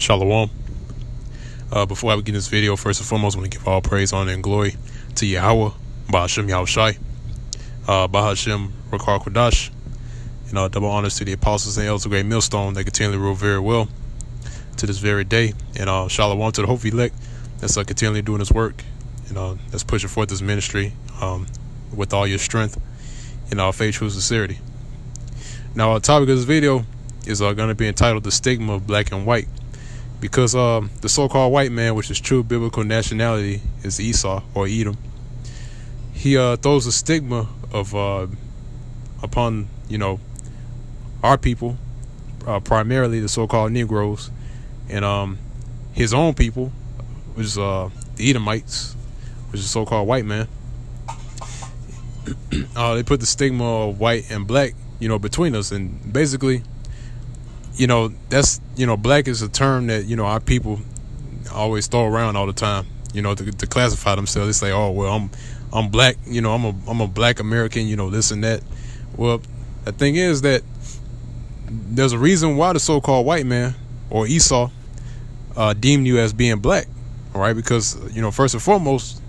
Shalom. Before I begin this video, first and foremost, I want to give all praise, honor, and glory to Yahweh, Bahashem Yahushai, Bahashem Rakar Kodash, and double honors to the apostles and elders of Great Millstone that continually rule very well to this very day. And Shalom to the Hope elect that's continually doing this work, that's pushing forth this ministry with all your strength and faith, truth, sincerity. Now, the topic of this video is going to be entitled The Stigma of Black and White. Because the so-called white man, which is true biblical nationality, is Esau or Edom. He throws a stigma of upon our people, primarily the so-called Negroes, and his own people, which is the Edomites, which is so-called white man. They put the stigma of white and black, between us, and basically, that's black is a term that our people always throw around all the time, to classify themselves. They say, oh well, I'm black, I'm a black American, this and that. Well, the thing is that there's a reason why the so-called white man or Esau deemed you as being black. All right, because first and foremost,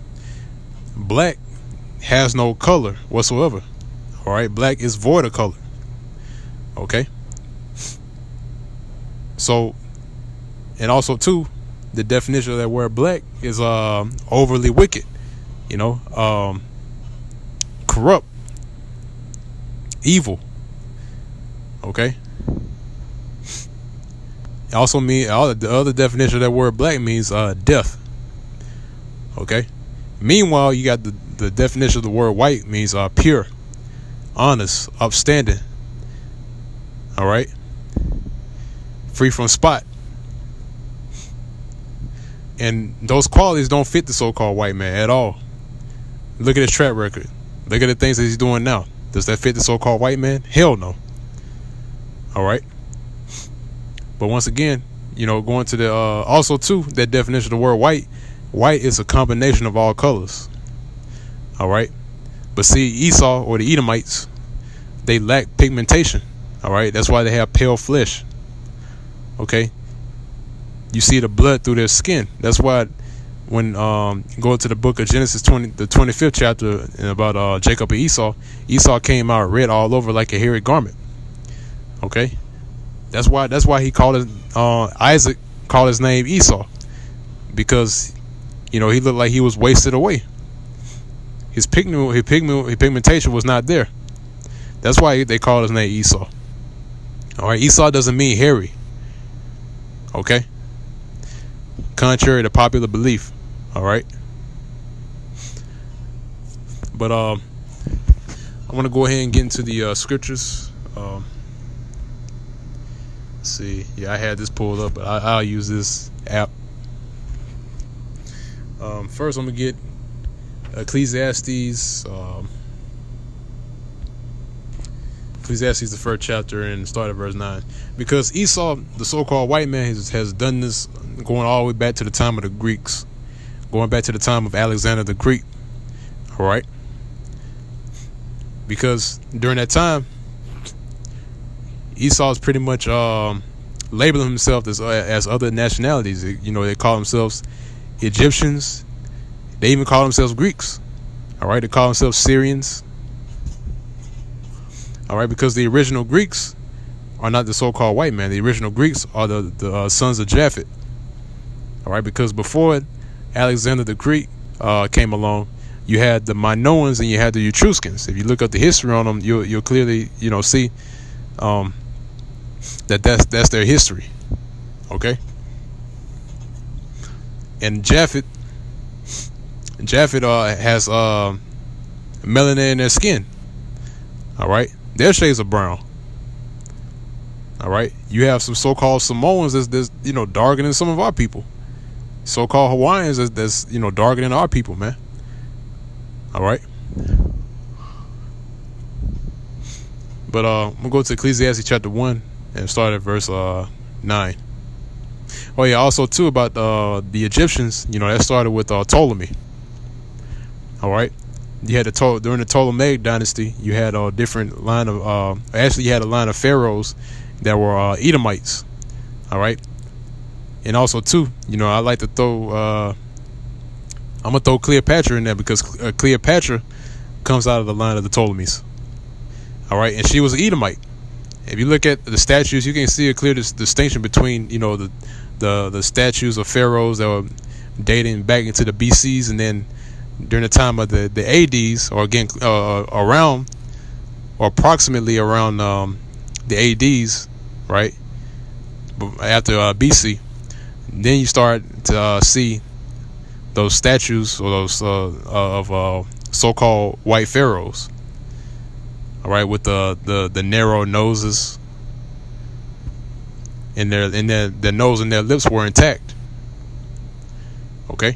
black has no color whatsoever. All right, black is void of color. Okay. So, and also too, the definition of that word black is overly wicked, corrupt, evil. Okay. Also mean the other definition of that word black means death. Okay. Meanwhile, you got the definition of the word white means pure, honest, upstanding. All right. Free from spot. And those qualities don't fit the so-called white man at all. Look at his track record. Look at the things that he's doing now. Does that fit the so-called white man? Hell no. All right. But once again, going to the also too, that definition of the word white is a combination of all colors. All right. But see, Esau or the Edomites, they lack pigmentation. All right. That's why they have pale flesh. Okay, you see the blood through their skin. That's why when go to the book of Genesis 20, the 25th chapter, and about Jacob and Esau came out red all over like a hairy garment. Okay, that's why he called it Isaac called his name Esau, because he looked like he was wasted away. His pigmentation was not there. That's why they called his name Esau. All right, Esau doesn't mean hairy. Okay, contrary to popular belief. All right, but I want to go ahead and get into the scriptures. Let's see, I had this pulled up, but I'll use this app. First, I'm gonna get Ecclesiastes. Ecclesiastes, the first chapter, and start at verse 9. Because Esau, the so-called white man, has done this going all the way back to the time of the Greeks, going back to the time of Alexander the Great. All right. Because during that time, Esau is pretty much labeling himself as other nationalities. They call themselves Egyptians. They even call themselves Greeks. All right. They call themselves Syrians. All right, because the original Greeks are not the so-called white man. The original Greeks are the sons of Japhet. All right, because before Alexander the Great came along, you had the Minoans and you had the Etruscans. If you look up the history on them, you'll clearly see that's their history. Okay, and Japhet has melanin in their skin. All right. Their shades are brown. All right. You have some so-called Samoans that's darker than some of our people. So-called Hawaiians that's darker than our people, man. All right. But I'm gonna go to Ecclesiastes chapter 1 and start at verse 9. Oh yeah, also too about the Egyptians. That started with Ptolemy. All right. You had during the Ptolemaic dynasty, you had a different line of you had a line of pharaohs that were Edomites. All right, And also too, I like to throw. I'm gonna throw Cleopatra in there because Cleopatra comes out of the line of the Ptolemies. All right, and she was an Edomite. If you look at the statues, you can see a clear distinction between the statues of pharaohs that were dating back into the BCs, and then during the time of the ADs, or again around or approximately around the ADs, right after BC. Then you start to see those statues or those of so-called white pharaohs. All right, with the narrow noses, and their nose and their lips were intact. Okay.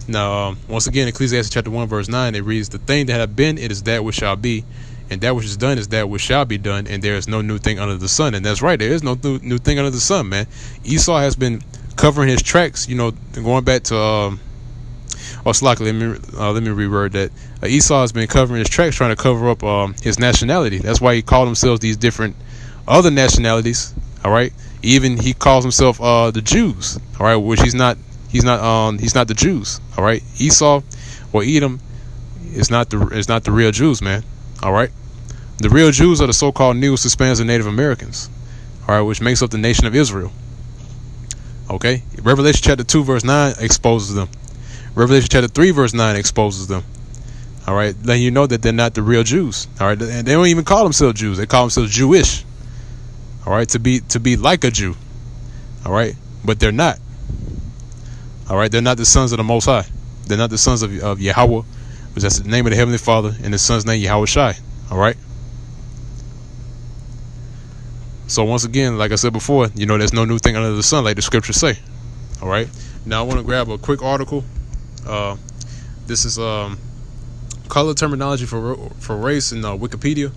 Now, once again, Ecclesiastes chapter 1 verse 9, it reads, "The thing that hath been, it is that which shall be, and that which is done is that which shall be done, and there is no new thing under the sun." And that's right, there is no new thing under the sun, man. Esau has been covering his tracks, going back to slightly, let me reword that. Esau has been covering his tracks, trying to cover up his nationality. That's why he called himself these different other nationalities. All right, even he calls himself the Jews. All right, which he's not. He's not the Jews. All right, Esau or Edom is not the real Jews, man. All right, the real Jews are the so-called Negroes, Hispanics, and Native Americans. All right, which makes up the nation of Israel. Okay, Revelation chapter 2 verse 9 exposes them. Revelation chapter 3 verse 9 exposes them. All right, letting you know that they're not the real Jews. All right, and they don't even call themselves Jews. They call themselves Jewish. All right, to be like a Jew. All right, but they're not. All right, they're not the sons of the Most High. They're not the sons of Yahweh, which that's the name of the Heavenly Father, and the Son's name Yahweh Shai. All right. So once again, like I said before, there's no new thing under the sun, like the scriptures say. All right. Now I want to grab a quick article. This is color terminology for race in Wikipedia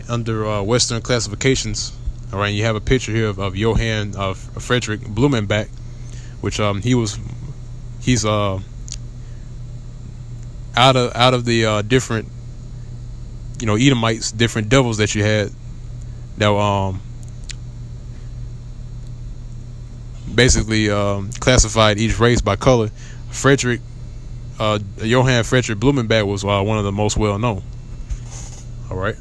under Western classifications. All right. And you have a picture here of Johann Friedrich Blumenbach, which he's out of the different Edomites, different devils that you had that basically classified each race by color. Johann Friedrich Blumenbach was one of the most well known. All right.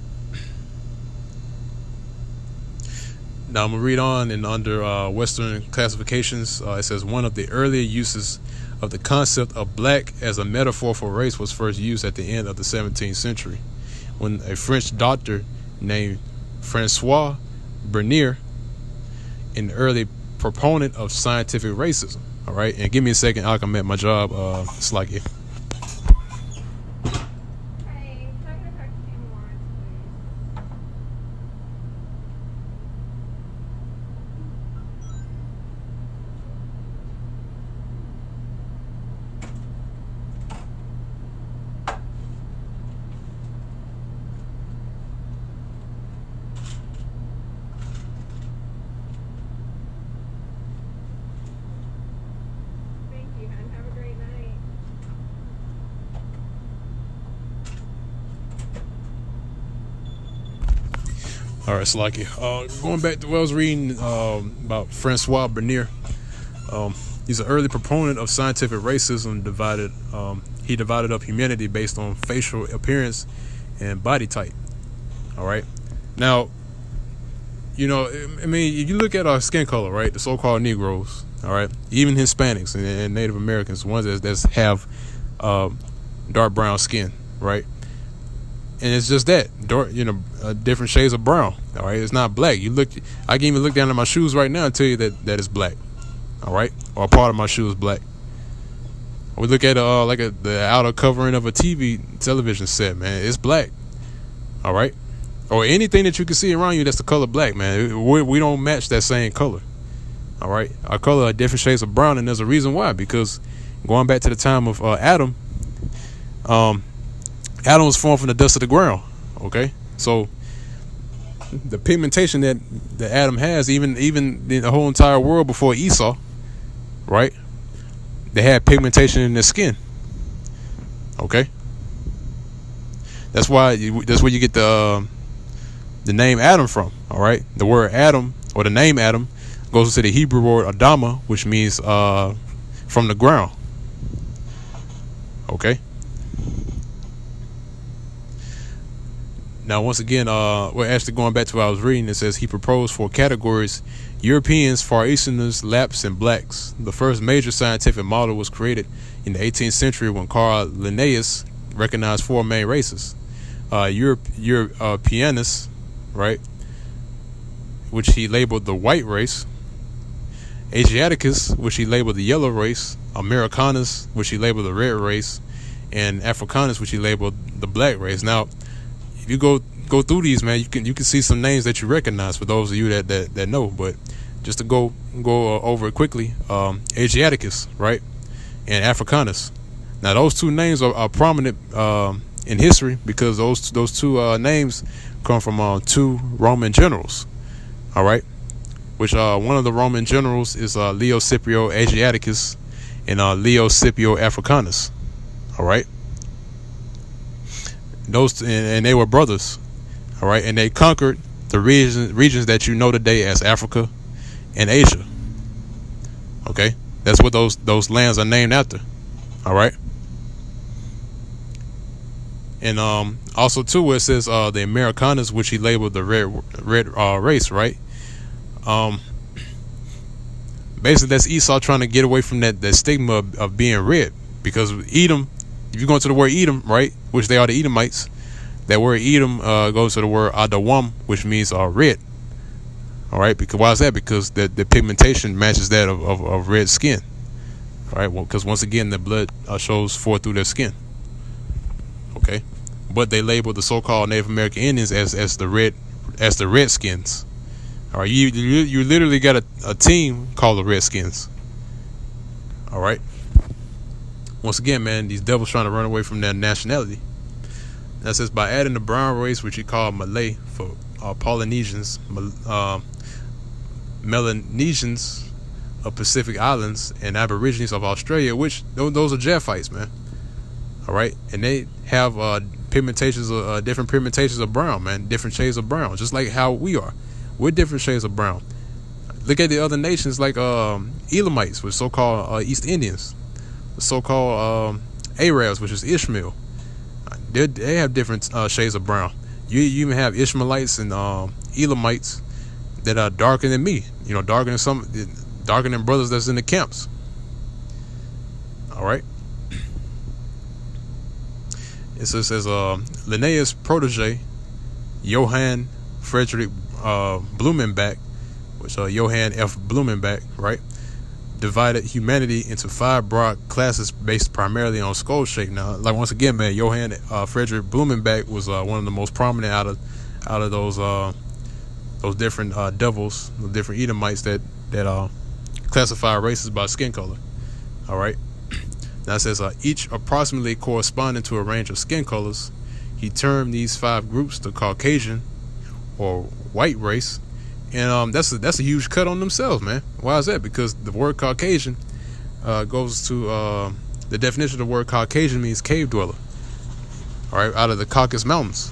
Now I'm gonna read on, and under Western classifications, it says one of the earlier uses of the concept of black as a metaphor for race was first used at the end of the 17th century, when a French doctor named Francois Bernier, an early proponent of scientific racism. All right, and give me a second, I can make my job. It's like it. All right, Slacky. Going back to what I was reading about Francois Bernier. He's an early proponent of scientific racism. He divided up humanity based on facial appearance and body type. All right. Now, if you look at our skin color, right, the so-called Negroes, all right, even Hispanics and Native Americans, ones that have dark brown skin, right. And it's just that dark, different shades of brown. All right, it's not black. I can even look down at my shoes right now and tell you that it's black. All right, or a part of my shoe is black. We look at the outer covering of a television set, man. It's black. All right, or anything that you can see around you that's the color black, man. We don't match that same color. All right, our color are different shades of brown, and there's a reason why. Because going back to the time of Adam, Adam was formed from the dust of the ground. Okay, so the pigmentation that Adam has, even the whole entire world before Esau, right? They had pigmentation in their skin. Okay, that's where you get the name Adam from. All right, the word Adam or the name Adam goes to the Hebrew word Adama, which means from the ground. Okay. Now, once again, we're actually going back to what I was reading. It says he proposed 4 categories: Europeans, Far Easterners, Lapps, and blacks. The first major scientific model was created in the 18th century when Carl Linnaeus recognized 4 main races: Europeanus, right, which he labeled the white race; Asiaticus, which he labeled the yellow race; Americanus, which he labeled the red race; and Africanus, which he labeled the black race. Now, if you go through these, man, you can see some names that you recognize for those of you that know. But just to go over it quickly, Asiaticus, right, and Africanus. Now, those 2 names are prominent in history because those 2 names come from 2 Roman generals. All right, which one of the Roman generals is Leo Scipio Asiaticus and Leo Scipio Africanus. All right, those and they were brothers. All right, and they conquered the regions that you know today as Africa and Asia. Okay, that's what those lands are named after. All right, and also too, where it says the Americanus, which he labeled the red race, right? Basically, that's Esau trying to get away from that stigma of being red, because Edom, if you go into the word Edom, right, which they are the Edomites, that word Edom goes to the word Adawam, which means red. All right, because why is that? Because the pigmentation matches that of red skin. All right, well, because once again the blood shows forth through their skin. Okay, but they label the so-called Native American Indians as the Redskins. All right, you literally got a team called the Redskins. All right. Once again, man, these devils trying to run away from their nationality. That says by adding the brown race, which he called Malay for Polynesians, Melanesians of Pacific Islands, and Aborigines of Australia, which those are Japhites, man. All right, and they have different pigmentations of brown, man, different shades of brown, just like how we are. We're different shades of brown. Look at the other nations like Elamites, which so-called East Indians, the so-called Arabs, which is Ishmael. They have different shades of brown. You even have Ishmaelites and Elamites that are darker than me. You know, darker than brothers that's in the camps. All right. It says Linnaeus' protege, Johann Friedrich Blumenbach, which Johann F. Blumenbach, right, divided humanity into 5 broad classes based primarily on skull shape. Now, like once again, man, Johann Friedrich Blumenbach was one of the most prominent out of those different devils, the different Edomites that classify races by skin color. All right. Now it says each approximately corresponding to a range of skin colors. He termed these 5 groups the Caucasian or white race, and that's a huge cut on themselves, man. Why is that? Because the word Caucasian goes to the definition of the word Caucasian means cave dweller. All right, out of the Caucasus Mountains,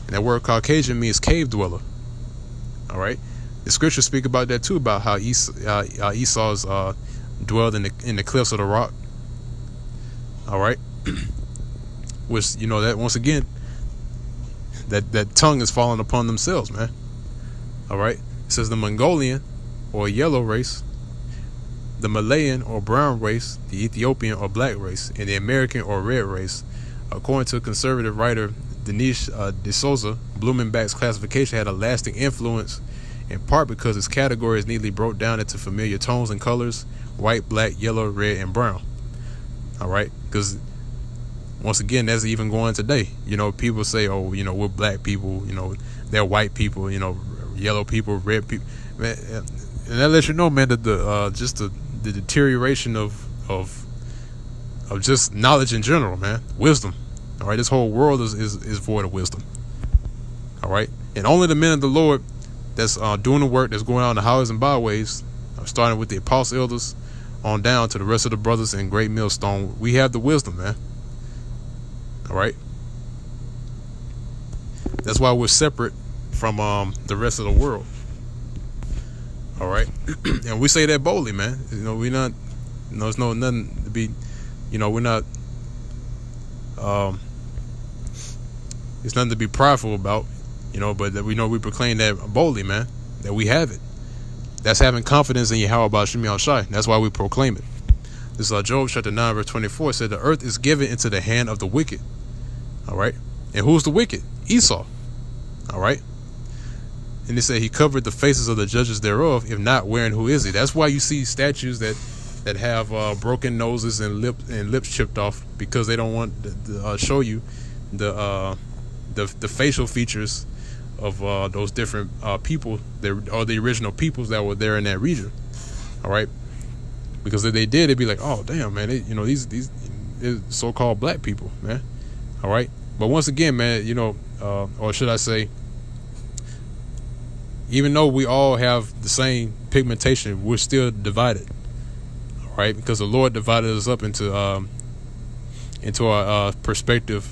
and that word Caucasian means cave dweller. All right, the scriptures speak about that too, about how Esau's dwelled in the cliffs of the rock. All right, which you know that once again, that tongue is falling upon themselves, man. All right, it says the Mongolian or yellow race, the Malayan or brown race, the Ethiopian or black race, and the American or red race. According to conservative writer Dinesh D'Souza, Blumenbach's classification had a lasting influence, in part because its category is neatly broke down into familiar tones and colors: white, black, yellow, red, and brown. All right, because once again, that's even going today. You know, people say, oh, you know, we're black people, you know, they're white people, you know, yellow people, red people, man. And that lets you know, man, that the deterioration of just knowledge in general, man, wisdom. All right, this whole world is void of wisdom. All right, and only the men of the Lord that's doing the work, that's going out in the highways and byways, starting with the apostle elders on down to the rest of the brothers in Great Millstone, we have the wisdom, man. All right, that's why we're separate from the rest of the world. All right, and we say that boldly, man. You know, we not. You know, there's no nothing to be. You know, we're not. It's nothing to be prideful about. You know, but that we know we proclaim that boldly, man. That we have it. That's having confidence in Yahweh Ba'ashem Yahushai. That's why we proclaim it. This is Job chapter 9 verse 24 said the earth is given into the hand of the wicked. All right, and who's the wicked? Esau. All right. And they said he covered the faces of the judges thereof. If not, where and who is he? That's why you see statues that have broken noses and lips chipped off, because they don't want to show you the facial features of those different people, or the original peoples that were there in that region. All right, because if they did, it'd be like, oh damn, man, you know, these so-called black people, man. All right, but once again, man, you know, or should I say, even though we all have the same pigmentation, we're still divided. All right, because the Lord divided us up into our perspective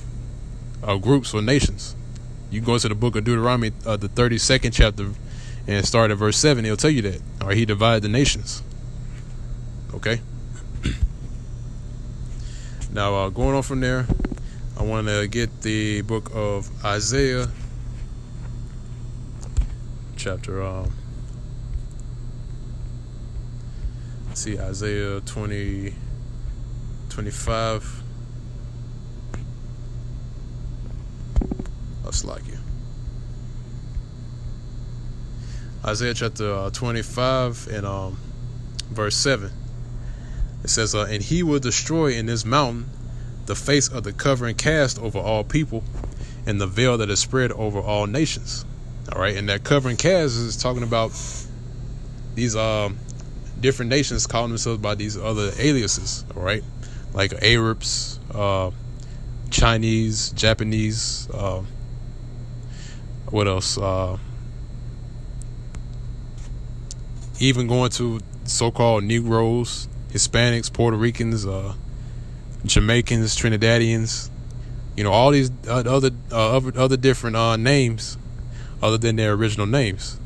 groups or nations. You go to the book of Deuteronomy, the 32nd chapter, and start at verse 7. It'll tell you that. All right, he divided the nations. Okay. Now, going on from there, I want to get the book of Isaiah, chapter. Let's see, Isaiah 25. Like you. Isaiah chapter 25 and verse 7. It says, and he will destroy in this mountain the face of the covering cast over all people, and the veil that is spread over all nations. All right, and that covering cast is talking about these different nations calling themselves by these other aliases. All right, like Arabs, Chinese, Japanese. What else? Even going to so-called Negroes, Hispanics, Puerto Ricans, Jamaicans, Trinidadians. You know, all these other different names other than their original names.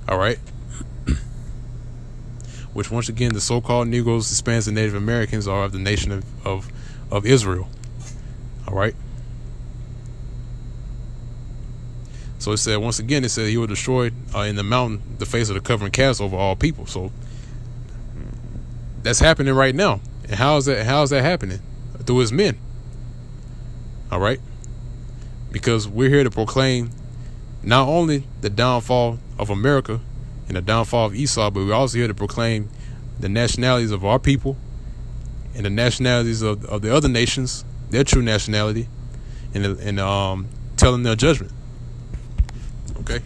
All right. Which, once again, the so-called Negroes, Hispanics, and Native Americans are of the nation of Israel. All right. So it said, once again, it said he will destroy in the mountain the face of the covering cast over all people. So that's happening right now. And how is that happening? Through his men. All right. Because we're here to proclaim not only the downfall of America and the downfall of Esau, but we're also here to proclaim the nationalities of our people and the nationalities of the other nations, their true nationality, and tell them their judgment. Okay.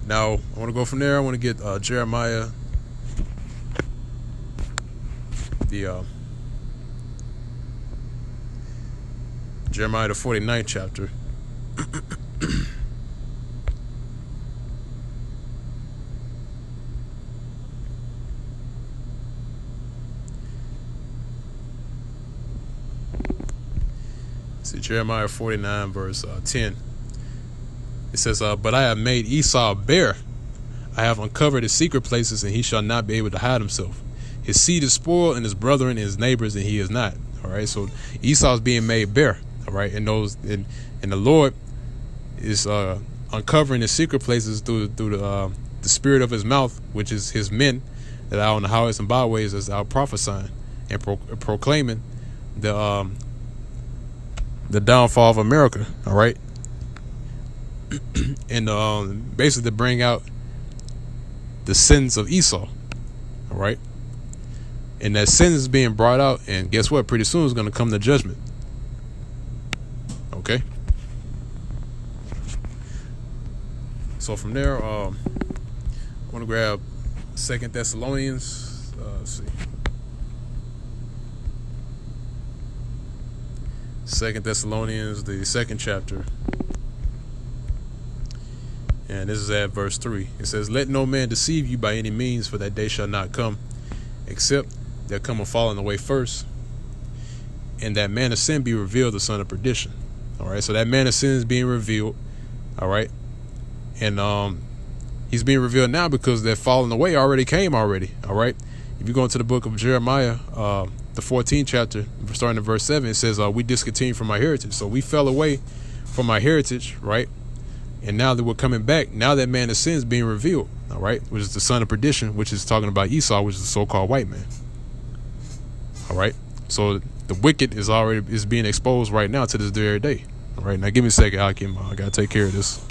Now, I want to go from there. I want to get Jeremiah, Jeremiah the 49th chapter. See, Jeremiah 49 verse 10. It says, but I have made Esau bare. I have uncovered his secret places, and he shall not be able to hide himself. His seed is spoiled, and his brethren and his neighbors, and he is not. All right, so Esau is being made bare. All right, and the Lord is uncovering his secret places through the spirit of his mouth, which is his men that are on the highways and byways, as out prophesying and proclaiming the downfall of America. All right. And basically to bring out the sins of Esau. All right. And that sin is being brought out, and guess what? Pretty soon is going to come the judgment. Okay. So from there, I want to grab 2 Thessalonians. Let's see. 2 Thessalonians, the 2nd chapter. And this is at verse 3. It says, let no man deceive you by any means, for that day shall not come, except there come a falling away first, and that man of sin be revealed, the son of perdition. All right, so that man of sin is being revealed. All right, and he's being revealed now because that falling away already came already. All right. If you go into the book of Jeremiah, the 14th chapter, starting at verse 7, it says, we discontinued from our heritage. So we fell away from our heritage, right? And now that we're coming back, now that man of sin is being revealed, all right, which is the son of perdition, which is talking about Esau, which is the so-called white man. All right. So the wicked is being exposed right now to this very day. All right. Now give me a second, Hakeem. I gotta take care of this.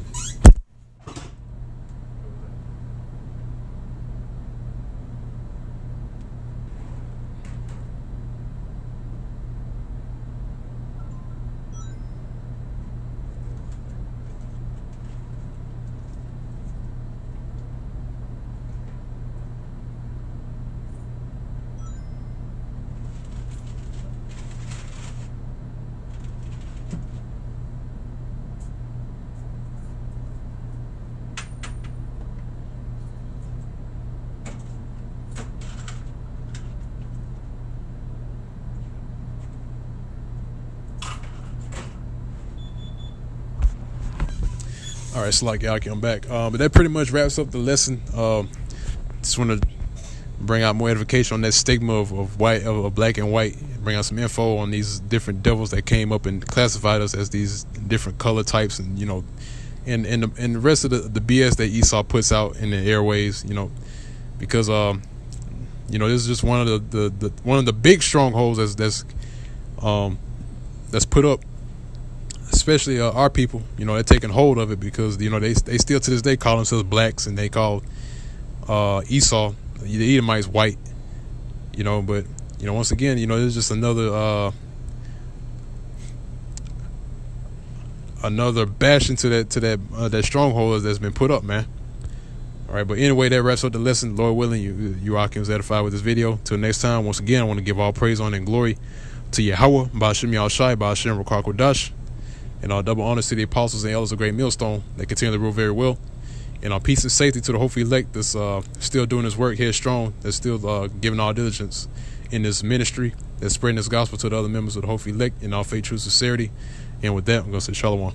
All right, so like y'all, I'm back. But that pretty much wraps up the lesson. Just want to bring out more edification on that stigma of black and white. Bring out some info on these different devils that came up and classified us as these different color types, and and the rest of the BS that Esau puts out in the airways. Because this is just one of the big strongholds that's put up. Especially our people, they're taking hold of it because they still to this day call themselves blacks, and they call Esau, the Edomites, white. But once again, there's just another bashing to that stronghold that's been put up, man. All right, but anyway, that wraps up the lesson. Lord willing, you all can edified with this video. Till next time, once again, I want to give all praise, honor, and glory to Yahweh, Ba'ashem Yahushai, Ba'ashem Rakar Kodash. And our double honors to the apostles and elders of Great Millstone that continue to rule very well. And our peace and safety to the hopefully elect that's still doing his work here strong, that's still giving all diligence in this ministry, that's spreading this gospel to the other members of the hopefully elect in all faith, truth, sincerity. And with that, I'm going to say shalom.